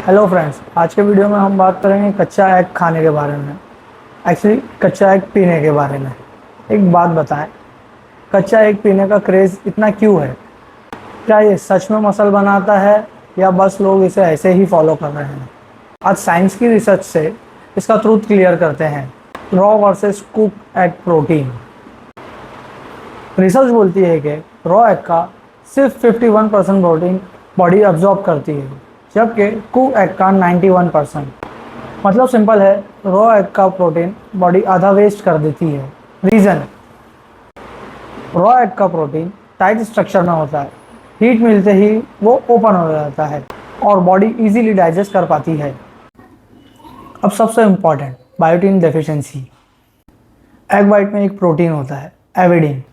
Hello friends, आज के video में हम बात करेंगे कच्चा एग खाने के बारे में। एक्चुअली कच्चा एग पीने के बारे में। एक बात बताएं, कच्चा एग पीने का क्रेज़ इतना क्यों है? क्या ये सच में मसल बनाता है या बस लोग इसे ऐसे ही फॉलो कर रहे हैं? आज साइंस की रिसर्च से इसका ट्रूथ क्लियर करते हैं। Raw versus cook egg protein. Research बोलती है कि रॉ एग का सिर्फ 51% प्रोटीन बॉडी अब्जॉर्ब करती है, जबकि कुक एग का 91%। मतलब सिंपल है, रॉ एग का प्रोटीन बॉडी आधा वेस्ट कर देती है। रीज़न, रॉ एग का प्रोटीन टाइट स्ट्रक्चर में होता है। हीट मिलते ही वो ओपन हो जाता है और बॉडी इजीली डाइजेस्ट कर पाती है। अब सबसे important, biotin deficiency. Egg white में एक प्रोटीन होता है, एविडिन।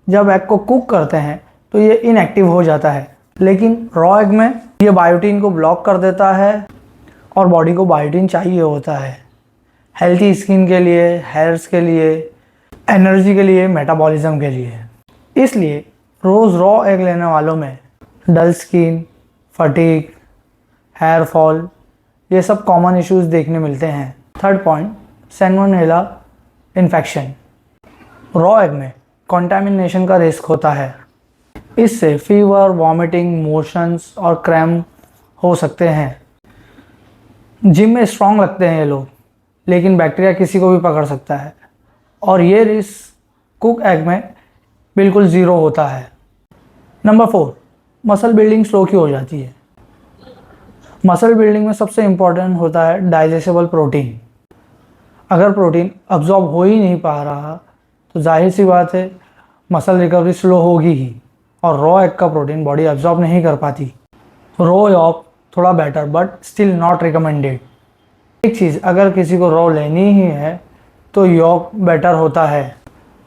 जब एग को कुक करते हैं तो ये इनएक्टिव हो जाता है, लेकिन रॉ एग में ये बायोटिन को ब्लॉक कर देता है और बॉडी को बायोटिन चाहिए होता है हेल्थी स्किन के लिए, हेयर्स के लिए, एनर्जी के लिए, मेटाबॉलिज्म के लिए। इसलिए रोज़ रॉ एग लेने वालों में dull skin, fatigue, hair fall, ये सब कॉमन इश्यूज देखने मिलते हैं। Third point, salmonella infection. Raw egg में कंटामिनेशन का रिस्क होता है। इससे फीवर, वॉमिटिंग, मोशंस और क्रैम्प हो सकते हैं। जिम में स्ट्रॉन्ग लगते हैं ये लोग, लेकिन बैक्टीरिया किसी को भी पकड़ सकता है और ये रिस्क कुक एग में बिल्कुल ज़ीरो होता है। नंबर 4, मसल बिल्डिंग स्लो क्यों हो जाती है? मसल बिल्डिंग में सबसे इम्पॉर्टेंट होता है डाइजेस्टेबल प्रोटीन। अगर प्रोटीन अब्जॉर्ब हो ही नहीं पा रहा तो जाहिर सी बात है मसल रिकवरी स्लो होगी ही, और रॉ एग का प्रोटीन बॉडी अब्जॉर्ब नहीं कर पाती। रॉ यॉक थोड़ा better but still not recommended. एक चीज़, अगर किसी को रॉ लेनी ही है तो यॉक बेटर होता है।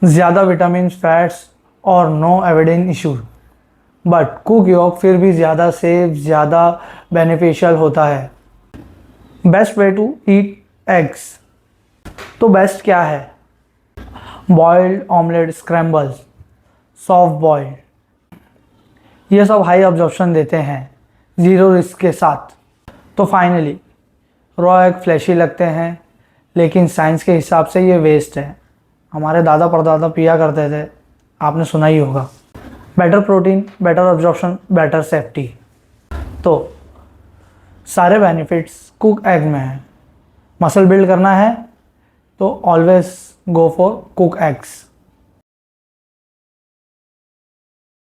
ज़्यादा विटामिन, फैट्स और no evidence issue. But cook yolk फिर भी ज़्यादा सेफ, ज़्यादा बेनिफिशियल होता है। Best way to eat eggs. तो बेस्ट क्या है? Boiled, omelette, scrambles, soft boiled, ये सब हाई अब्जॉर्प्शन देते हैं ज़ीरो रिस्क के साथ। तो फाइनली रॉ एग फ्लैशी लगते हैं, लेकिन साइंस के हिसाब से ये वेस्ट है। हमारे दादा परदादा पिया करते थे, आपने सुना ही होगा। Better protein, better absorption, better safety. तो सारे बेनिफिट्स कुक एग में है। मसल बिल्ड करना है तो always go for cook eggs.